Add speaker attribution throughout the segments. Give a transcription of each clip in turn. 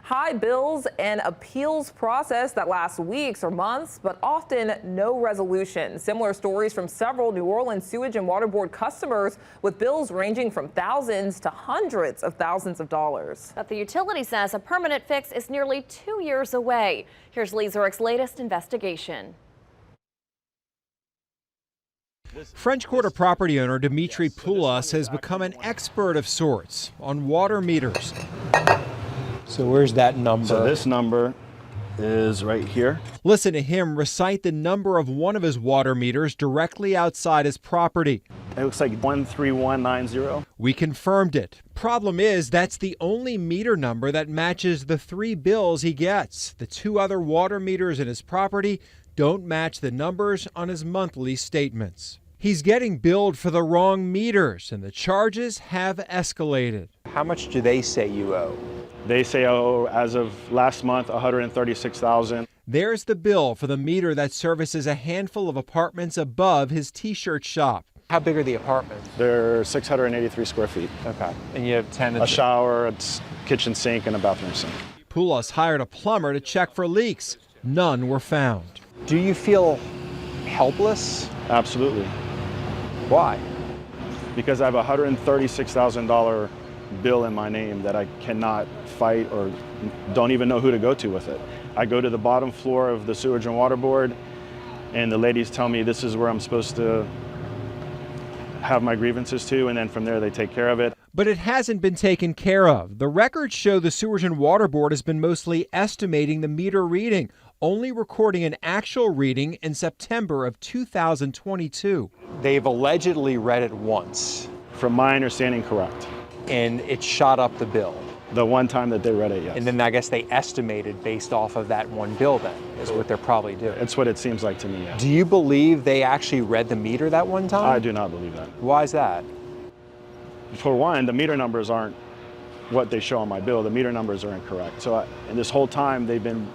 Speaker 1: High bills and appeals process that lasts weeks or months, but often no resolution. Similar stories from several New Orleans Sewage and Water Board customers with bills ranging from thousands to hundreds of thousands of dollars.
Speaker 2: But the utility says a permanent fix is nearly 2 years away. Here's Zurik's latest investigation.
Speaker 3: French Quarter property owner Demitri Pulos has become an expert of sorts on water meters.
Speaker 4: So where's that number?
Speaker 5: So this number is right here.
Speaker 3: Listen to him recite the number of one of his water meters directly outside his property.
Speaker 5: It looks like 13190.
Speaker 3: We confirmed it. Problem is, that's the only meter number that matches the 3 bills he gets. The 2 other water meters in his property don't match the numbers on his monthly statements. He's getting billed for the wrong meters, and the charges have escalated.
Speaker 4: How much do they say you owe?
Speaker 5: They say, oh, as of last month, $136,000.
Speaker 3: There's the bill for the meter that services a handful of apartments above his t-shirt shop.
Speaker 4: How big are the apartments?
Speaker 5: They're 683 square feet.
Speaker 4: Okay. And you have tenants?
Speaker 5: A shower, a kitchen sink, and a bathroom sink.
Speaker 3: Pulos hired a plumber to check for leaks. None were found.
Speaker 4: Do you feel helpless?
Speaker 5: Absolutely.
Speaker 4: Why?
Speaker 5: Because I have a $136,000 bill in my name that I cannot fight or don't even know who to go to with it. I go to the bottom floor of the Sewerage and Water Board, and the ladies tell me this is where I'm supposed to have my grievances to, and then from there they take care of it.
Speaker 3: But it hasn't been taken care of. The records show the Sewerage and Water Board has been mostly estimating the meter reading, only recording an actual reading in September of 2022.
Speaker 4: They've allegedly read it once.
Speaker 5: From my understanding, correct.
Speaker 4: And it shot up the bill.
Speaker 5: The one time that they read it, yes.
Speaker 4: And then I guess they estimated based off of that one bill then, is what they're probably doing.
Speaker 5: It's what it seems like to me, yeah.
Speaker 4: Do you believe they actually read the meter that one time?
Speaker 5: I do not believe that.
Speaker 4: Why is that?
Speaker 5: For one, the meter numbers aren't what they show on my bill. The meter numbers are incorrect. So and this whole time they've been,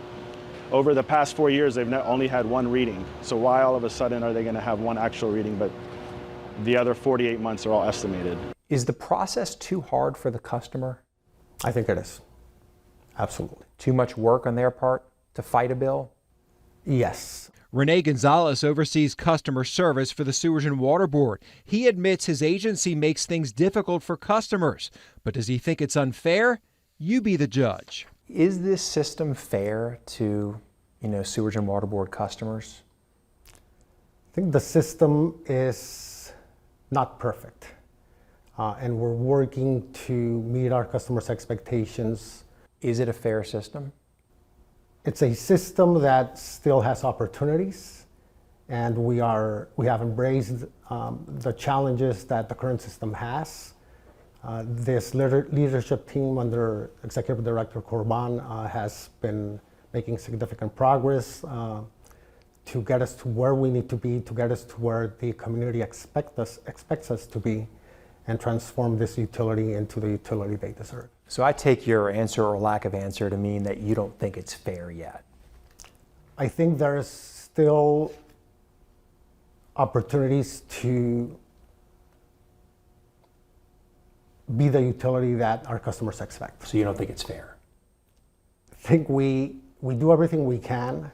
Speaker 5: over the past 4 years, they've only had one reading. So why all of a sudden are they going to have one actual reading, but the other 48 months are all estimated?
Speaker 4: Is the process too hard for the customer?
Speaker 6: I think it is. Absolutely.
Speaker 4: Too much work on their part to fight a bill?
Speaker 6: Yes.
Speaker 3: Rene Gonzalez oversees customer service for the Sewerage and Water Board. He admits his agency makes things difficult for customers. But does he think it's unfair? You be the judge.
Speaker 4: Is this system fair to, Sewerage and Water Board customers?
Speaker 6: I think the system is not perfect. And we're working to meet our customers' expectations.
Speaker 4: Is it a fair system?
Speaker 6: It's a system that still has opportunities, and we have embraced the challenges that the current system has. This leadership team under Executive Director Corban has been making significant progress to get us to where we need to be, to get us to where the community expects us to be, and transform this utility into the utility they deserve.
Speaker 4: So I take your answer or lack of answer to mean that you don't think it's fair yet.
Speaker 6: I think there is still opportunities to be the utility that our customers expect.
Speaker 4: So you don't think it's fair?
Speaker 6: I think we do everything we can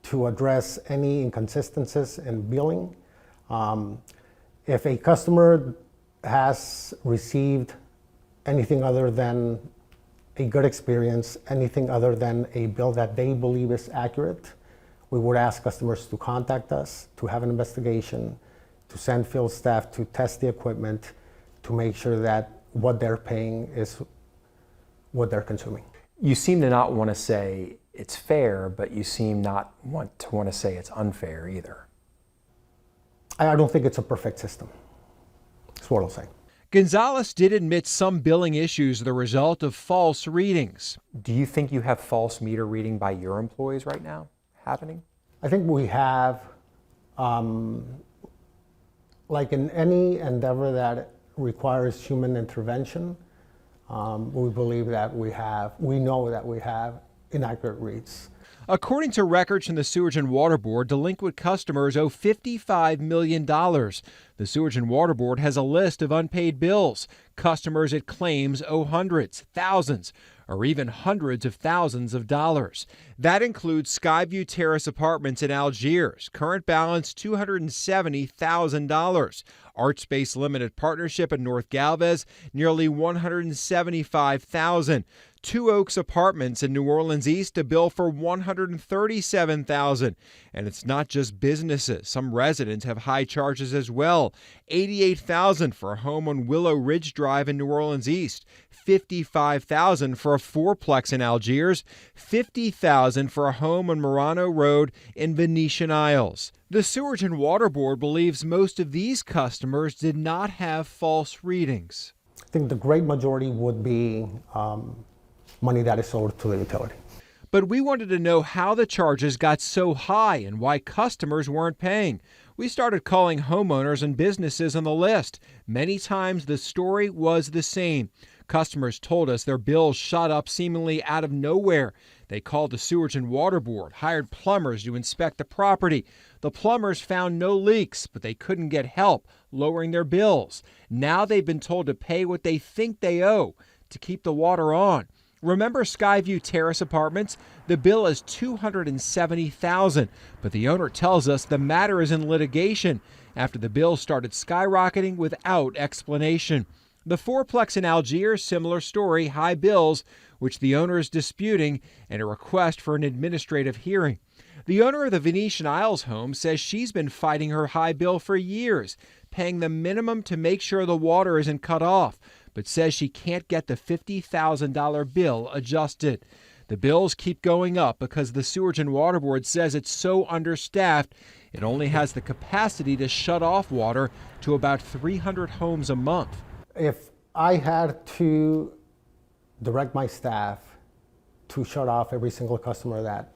Speaker 6: to address any inconsistencies in billing. If a customer has received anything other than a good experience, anything other than a bill that they believe is accurate, we would ask customers to contact us, to have an investigation, to send field staff to test the equipment, to make sure that what they're paying is what they're consuming.
Speaker 4: You seem to not want to say it's fair, but you seem not want to say it's unfair either.
Speaker 6: I don't think it's a perfect system. That's what I'll say.
Speaker 3: Gonzalez did admit some billing issues are the result of false readings.
Speaker 4: Do you think you have false meter reading by your employees right now happening?
Speaker 6: I think we have, like in any endeavor that requires human intervention, we believe that we know that we have inaccurate reads.
Speaker 3: According to records from the Sewerage and Water Board, delinquent customers owe $55 million. The Sewerage and Water Board has a list of unpaid bills. Customers it claims owe hundreds, thousands. or even hundreds of thousands of dollars. That includes Skyview Terrace Apartments in Algiers, current balance $270,000. Artspace Limited Partnership in North Galvez, nearly $175,000. Two Oaks Apartments in New Orleans East, a bill for $137,000. And it's not just businesses. Some residents have high charges as well. $88,000 for a home on Willow Ridge Drive in New Orleans East, $55,000 for a fourplex in Algiers, $50,000 for a home on Murano Road in Venetian Isles. The Sewerage and Water Board believes most of these customers did not have false readings.
Speaker 6: I think the great majority would be money that is owed to the utility.
Speaker 3: But we wanted to know how the charges got so high and why customers weren't paying. We started calling homeowners and businesses on the list. Many times the story was the same. Customers told us their bills shot up seemingly out of nowhere. They called the Sewerage and Water Board, hired plumbers to inspect the property. The plumbers found no leaks, but they couldn't get help lowering their bills. Now they've been told to pay what they think they owe to keep the water on. Remember Skyview Terrace Apartments? The bill is $270,000, but the owner tells us the matter is in litigation after the bill started skyrocketing without explanation. The fourplex in Algiers, similar story, high bills, which the owner is disputing, and a request for an administrative hearing. The owner of the Venetian Isles home says she's been fighting her high bill for years, paying the minimum to make sure the water isn't cut off, but says she can't get the $50,000 bill adjusted. The bills keep going up because the Sewerage and Water Board says it's so understaffed, it only has the capacity to shut off water to about 300 homes a month.
Speaker 6: If I had to direct my staff to shut off every single customer that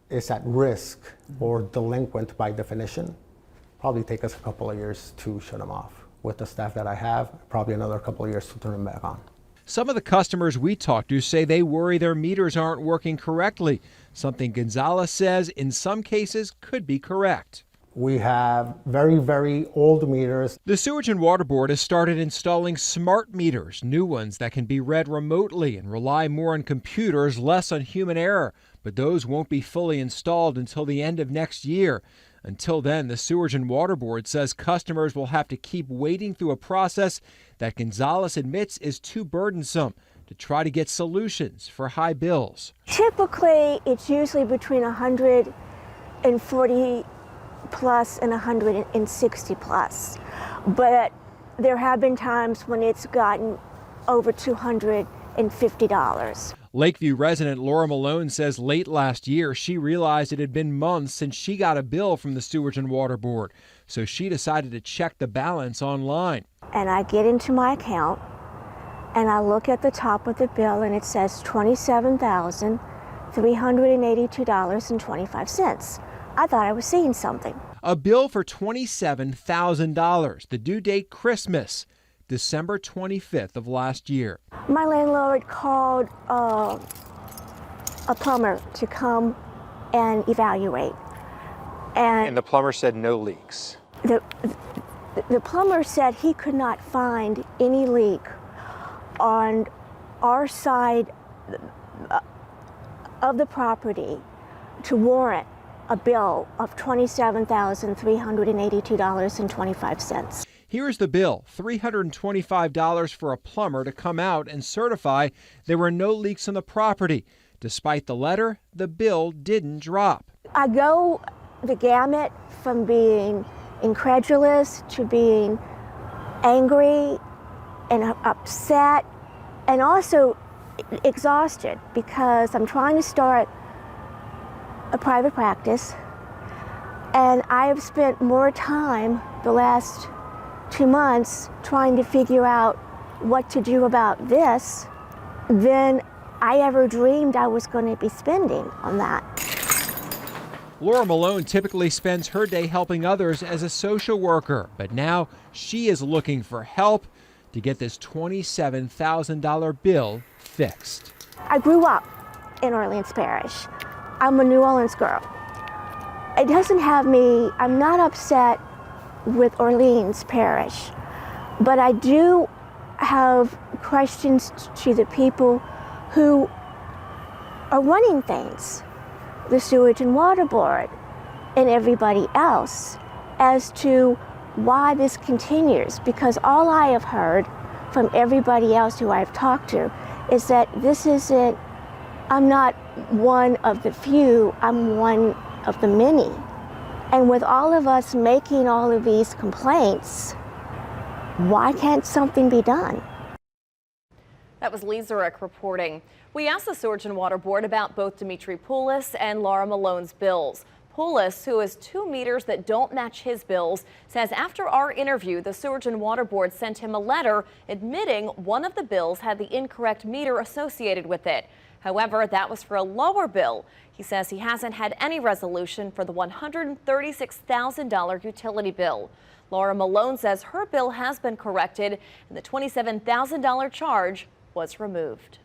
Speaker 6: is at risk or delinquent by definition, probably take us a couple of years to shut them off. With the staff that I have, probably another couple of years to turn them back on.
Speaker 3: Some of the customers we talked to say they worry their meters aren't working correctly, something Gonzalez says in some cases could be correct.
Speaker 6: We have very, very old meters.
Speaker 3: The Sewerage and Water Board has started installing smart meters, new ones that can be read remotely and rely more on computers, less on human error. But those won't be fully installed until the end of next year. Until then, the Sewerage and Water Board says customers will have to keep wading through a process that Gonzalez admits is too burdensome to try to get solutions for high bills.
Speaker 7: Typically, it's usually between 140 plus and 160 plus, but there have been times when it's gotten over $250.
Speaker 3: Lakeview resident Laura Malone says late last year she realized it had been months since she got a bill from the Sewerage and Water Board, so she decided to check the balance online.
Speaker 7: And I get into my account and I look at the top of the bill and it says $27,382.25. I thought I was seeing something.
Speaker 3: A bill for $27,000, the due date Christmas, December 25th of last year.
Speaker 7: My landlord called a plumber to come and evaluate.
Speaker 4: And the plumber said no leaks.
Speaker 7: The plumber said he could not find any leak on our side of the property to warrant a bill of $27,382.25.
Speaker 3: Here's the bill, $325 for a plumber to come out and certify there were no leaks on the property. Despite the letter, the bill didn't drop.
Speaker 7: I go the gamut from being incredulous to being angry and upset and also exhausted because I'm trying to start a private practice and I have spent more time the last 2 months trying to figure out what to do about this than I ever dreamed I was going to be spending on that.
Speaker 3: Laura Malone typically spends her day helping others as a social worker, but now she is looking for help to get this $27,000 bill fixed.
Speaker 7: I grew up in Orleans Parish. I'm a New Orleans girl. It doesn't have me, I'm not upset with Orleans Parish, but I do have questions to the people who are running things, the Sewerage and Water Board and everybody else, as to why this continues. Because all I have heard from everybody else who I've talked to is that this isn't, I'm not one of the few, I'm one of the many. And with all of us making all of these complaints, why can't something be done?
Speaker 2: That was Zurik reporting. We asked the Sewerage and Water Board about both Demitri Pulos and Laura Malone's bills. Pulos, who has 2 meters that don't match his bills, says after our interview, the Sewerage and Water Board sent him a letter admitting one of the bills had the incorrect meter associated with it. However, that was for a lower bill. He says he hasn't had any resolution for the $136,000 utility bill. Laura Malone says her bill has been corrected and the $27,000 charge was removed.